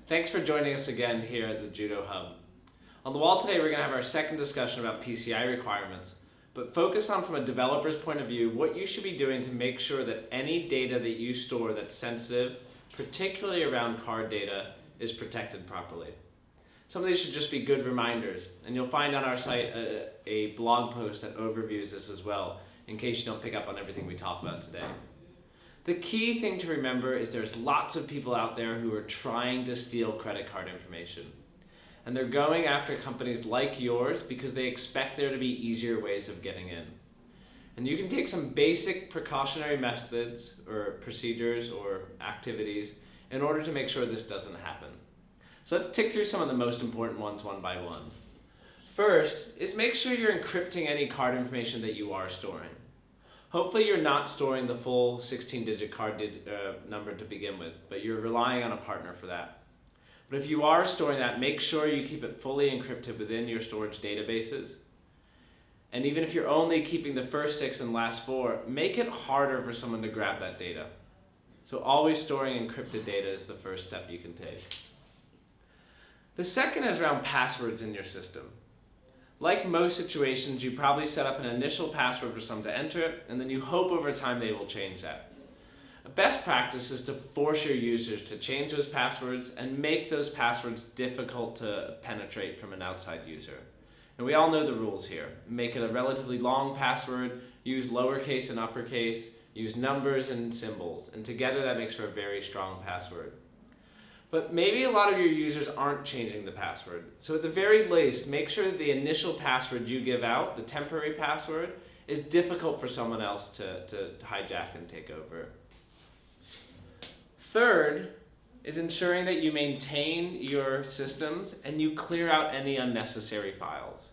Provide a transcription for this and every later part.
Thanks for joining us again here at the Judo Hub. On the wall today, we're going to have our second discussion about PCI requirements, but focus on from a developer's point of view what you should be doing to make sure that any data that you store that's sensitive, particularly around card data, is protected properly. Some of these should just be good reminders, and you'll find on our site a blog post that overviews this as well, in case you don't pick up on everything we talk about today. The key thing to remember is there's lots of people out there who are trying to steal credit card information. And they're going after companies like yours because they expect there to be easier ways of getting in. And you can take some basic precautionary methods or procedures or activities in order to make sure this doesn't happen. So let's tick through some of the most important ones one by one. First is make sure you're encrypting any card information that you are storing. Hopefully you're not storing the full 16-digit card number to begin with, but you're relying on a partner for that. But if you are storing that, make sure you keep it fully encrypted within your storage databases. And even if you're only keeping the first 6 and last 4, make it harder for someone to grab that data. So always storing encrypted data is the first step you can take. The second is around passwords in your system. Like most situations, you probably set up an initial password for someone to enter it, and then you hope over time they will change that. A best practice is to force your users to change those passwords and make those passwords difficult to penetrate from an outside user. And we all know the rules here. Make it a relatively long password, use lowercase and uppercase, use numbers and symbols, and together that makes for a very strong password. But maybe a lot of your users aren't changing the password. So at the very least, make sure that the initial password you give out, the temporary password, is difficult for someone else to hijack and take over. Third is ensuring that you maintain your systems and you clear out any unnecessary files.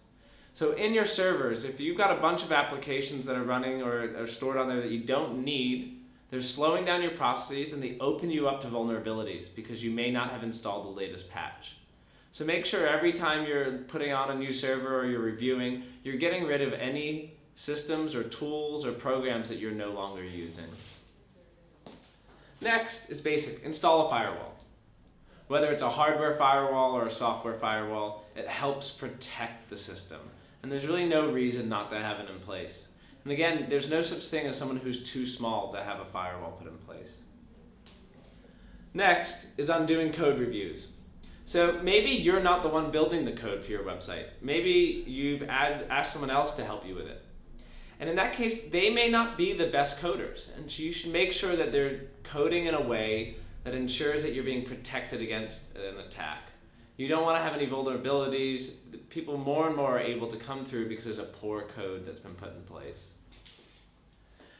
So in your servers, if you've got a bunch of applications that are running or are stored on there that you don't need, they're slowing down your processes and they open you up to vulnerabilities because you may not have installed the latest patch. So make sure every time you're putting on a new server or you're reviewing, you're getting rid of any systems or tools or programs that you're no longer using. Next is basic. Install a firewall. Whether it's a hardware firewall or a software firewall, it helps protect the system. And there's really no reason not to have it in place. And again, there's no such thing as someone who's too small to have a firewall put in place. Next is undoing code reviews. So maybe you're not the one building the code for your website. Maybe you've asked someone else to help you with it. And in that case, they may not be the best coders. And you should make sure that they're coding in a way that ensures that you're being protected against an attack. You don't want to have any vulnerabilities. People more and more are able to come through because there's a poor code that's been put in place.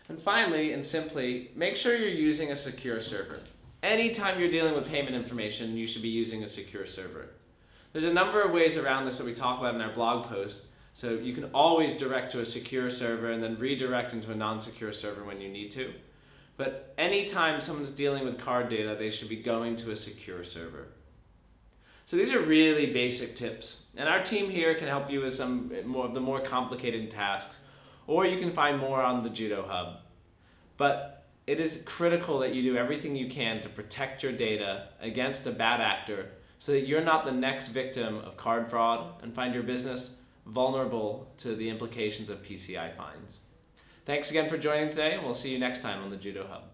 And finally, and simply, make sure you're using a secure server. Anytime you're dealing with payment information, you should be using a secure server. There's a number of ways around this that we talk about in our blog post. So you can always direct to a secure server and then redirect into a non-secure server when you need to. But anytime someone's dealing with card data, they should be going to a secure server. So these are really basic tips. And our team here can help you with some of the more complicated tasks, or you can find more on the Judo Hub. But it is critical that you do everything you can to protect your data against a bad actor so that you're not the next victim of card fraud and find your business vulnerable to the implications of PCI fines. Thanks again for joining today, and we'll see you next time on the Judo Hub.